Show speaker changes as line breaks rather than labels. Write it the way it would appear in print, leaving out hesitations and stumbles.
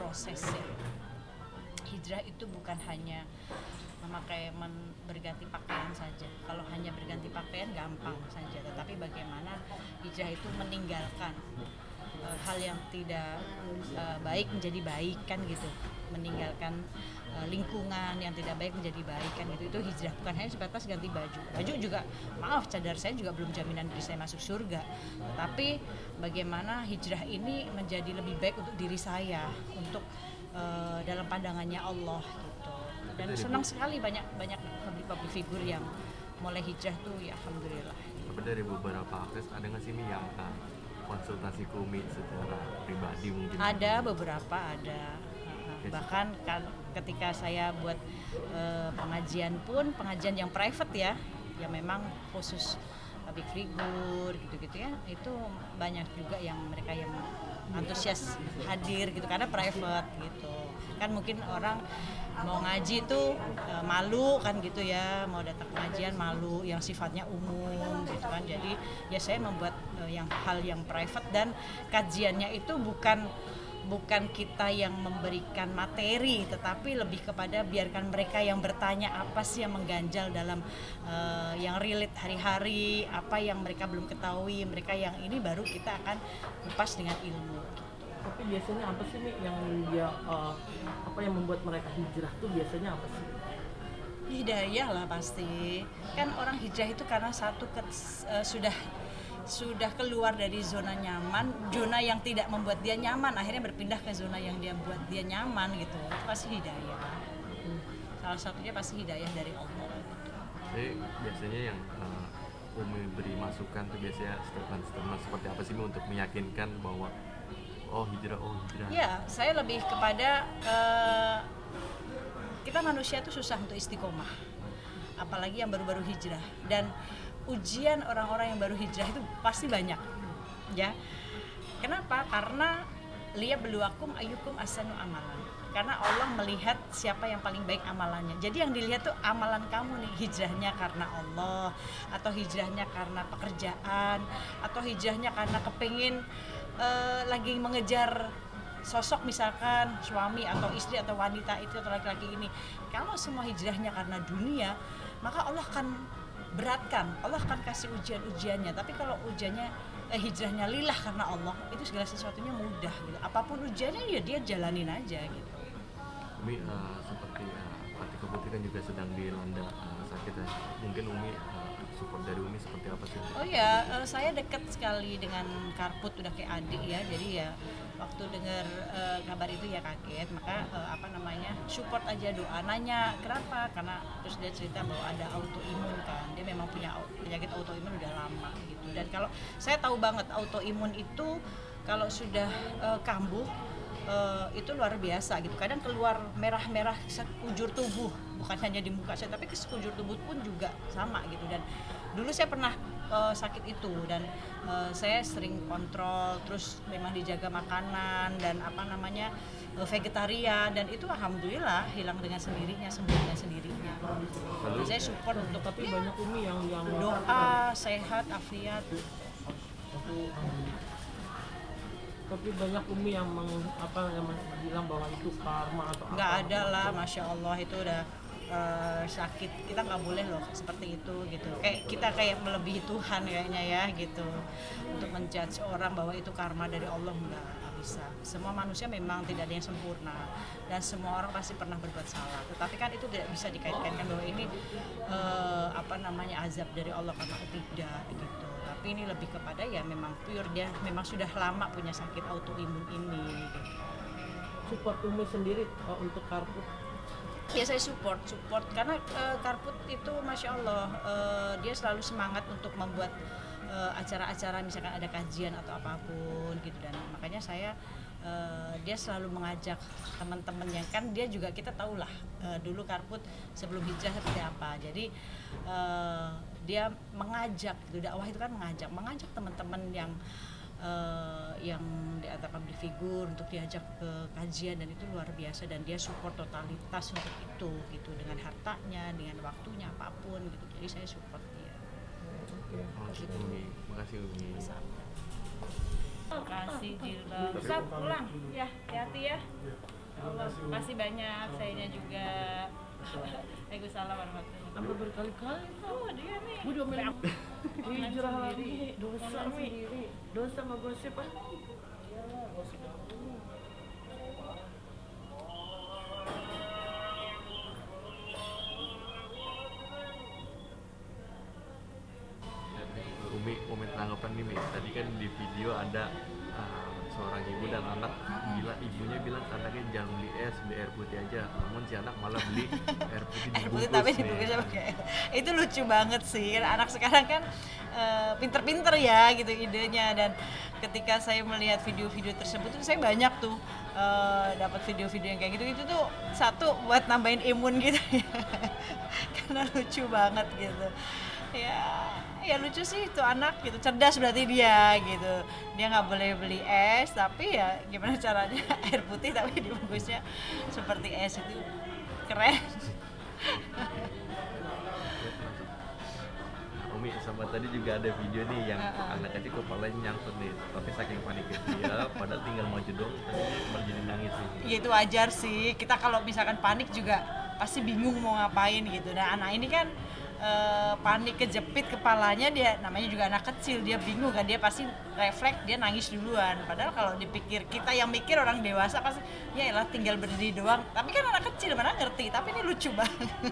proses ya. Hijrah itu bukan hanya memakai berganti pakaian saja. Kalau hanya berganti pakaian gampang saja, tetapi bagaimana hijrah itu meninggalkan hal yang tidak baik menjadi baik kan gitu, meninggalkan lingkungan yang tidak baik menjadi baik kan gitu. Itu hijrah, bukan hanya sebatas ganti baju juga, maaf, cadar saya juga belum jaminan diri saya masuk surga, tetapi bagaimana hijrah ini menjadi lebih baik untuk diri saya, untuk dalam pandangannya Allah gitu. Dan senang sekali banyak public figure yang mulai hijrah tuh, ya alhamdulillah.
Tapi dari beberapa artis ada nggak sih nih yang konsultasi ke Umi secara pribadi mungkin?
Ada beberapa, ada. Bahkan ketika saya buat pengajian pun, pengajian yang private ya, yang memang khusus public figure gitu-gitu ya, itu banyak juga yang mereka yang antusias hadir gitu karena private gitu. Kan mungkin orang mau ngaji tuh malu kan gitu ya, mau datang pengajian malu yang sifatnya umum gitu kan. Jadi ya saya membuat hal yang private, dan kajiannya itu bukan kita yang memberikan materi, tetapi lebih kepada biarkan mereka yang bertanya apa sih yang mengganjal dalam yang relate hari-hari, apa yang mereka belum ketahui, mereka yang ini baru kita akan kupas dengan ilmu.
Tapi biasanya apa sih nih yang dia apa yang membuat mereka hijrah tuh biasanya apa sih?
Hidayah lah pasti. Kan orang hijrah itu karena satu sudah keluar dari zona nyaman, zona yang tidak membuat dia nyaman, akhirnya berpindah ke zona yang dia buat dia nyaman gitu. Itu pasti hidayah. Salah satunya pasti hidayah dari Allah gitu.
Jadi biasanya yang Umi beri masukan tuh biasanya statement seperti apa sih untuk meyakinkan bahwa hijrah.
Ya, saya lebih kepada kita manusia tuh susah untuk istiqomah, apalagi yang baru-baru hijrah, dan ujian orang-orang yang baru hijrah itu pasti banyak ya. Kenapa? Karena liyabluwakum ayyukum ahsanu amalan, karena Allah melihat siapa yang paling baik amalannya. Jadi yang dilihat tuh amalan kamu nih, hijrahnya karena Allah, atau hijrahnya karena pekerjaan, atau hijrahnya karena kepengin lagi mengejar sosok, misalkan suami atau istri atau wanita itu atau laki-laki ini. Kalau semua hijrahnya karena dunia, maka Allah akan beratkan, Allah akan kasih ujian-ujiannya. Tapi kalau hijrahnya lillah karena Allah, itu segala sesuatunya mudah gitu. Apapun ujiannya ya dia jalanin aja gitu.
Umi seperti Atika Putri kan juga sedang dilanda sakit ya. Mungkin Umi support dari Umi seperti apa sih?
Oh ya, saya dekat sekali dengan Karput, udah kayak adik ya. Jadi ya waktu dengar kabar itu ya kaget, maka support aja, doa, nanya kenapa, karena terus dia cerita bahwa ada autoimun kan, dia memang punya penyakit autoimun udah lama gitu. Dan kalau saya tahu banget autoimun itu kalau sudah kambuh itu luar biasa gitu, kadang keluar merah-merah sekujur tubuh, bukan hanya di muka saya tapi ke sekujur tubuh pun juga sama gitu. Dan dulu saya pernah sakit itu, dan saya sering kontrol, terus memang dijaga makanan dan vegetarian, dan itu alhamdulillah hilang dengan sendirinya, sembuh dengan sendirinya. Jadi saya support untuk
Tapi banyak Umi yang
doa sehat afiat.
Tapi banyak Umi yang bilang bahwa itu karma atau
Nggak ada lah, masya Allah, itu udah sakit, kita nggak boleh loh seperti itu gitu. Kita melebihi Tuhan kayaknya ya gitu, untuk menjudge orang bahwa itu karma dari Allah, nggak bisa. Semua manusia memang tidak ada yang sempurna, dan semua orang pasti pernah berbuat salah, tetapi kan itu tidak bisa dikait-kaitkan bahwa ini azab dari Allah, karena tidak gitu. Tapi ini lebih kepada ya memang pure, dia memang sudah lama punya sakit autoimun ini gitu.
Support Umi sendiri untuk Karput?
Ya saya support karena Karput itu masya Allah, dia selalu semangat untuk membuat acara-acara, misalkan ada kajian atau apapun gitu. Dan makanya saya dia selalu mengajak teman-teman yang kan dia juga, kita tahu lah dulu Karput sebelum hijrah seperti apa. Jadi dia mengajak gitu, dakwah itu kan mengajak teman-teman yang di antara public figure untuk diajak ke kajian, dan itu luar biasa. Dan dia support totalitas untuk itu gitu, dengan hartanya, dengan waktunya, apapun gitu. Jadi saya support dia.
Umi, makasih Umi.
Terima kasih Jilbab. Ustaz pulang ya, hati-hati ya. Makasih banyak, sayanya juga. Waalaikumsalam warahmatullahi wabarakatuh.
Sampai berkali-kali
Oh, dia nih.
gue diomelin hijrah
sendiri.
lagi, dosa
Online
Mi,
sendiri.
dosa sama gosip ah.
Umi tanggapan nih Mi. Tadi kan di video ada seorang ibu dan anak ibunya bilang anaknya jangan beli es, beli air putih aja. Namun si anak malah beli air putih
Air
dibungkus.
putih tapi
Mi.
dibungkusnya pakai itu lucu banget sih. Anak sekarang kan pinter-pinter ya gitu idenya, dan ketika saya melihat video-video tersebut tuh saya banyak tuh dapat video-video yang kayak gitu itu tuh satu buat nambahin imun gitu ya. Karena lucu banget gitu. Ya lucu sih itu anak gitu, cerdas berarti dia gitu. Dia nggak boleh beli es tapi ya gimana caranya air putih tapi dibungkusnya seperti es, itu keren.
Umi sama tadi juga ada video nih yang anak kecil kepalanya nyangkut nih, tapi saking paniknya dia padahal tinggal maju dong tapi malah jadi nangis nih.
Ya itu wajar sih, kita kalau misalkan panik juga pasti bingung mau ngapain gitu. Nah anak ini kan panik kejepit kepalanya, dia namanya juga anak kecil, dia bingung kan, dia pasti refleks dia nangis duluan. Padahal kalau dipikir kita yang mikir orang dewasa pasti ya elah tinggal berdiri doang, tapi kan anak kecil mana ngerti, tapi ini lucu banget.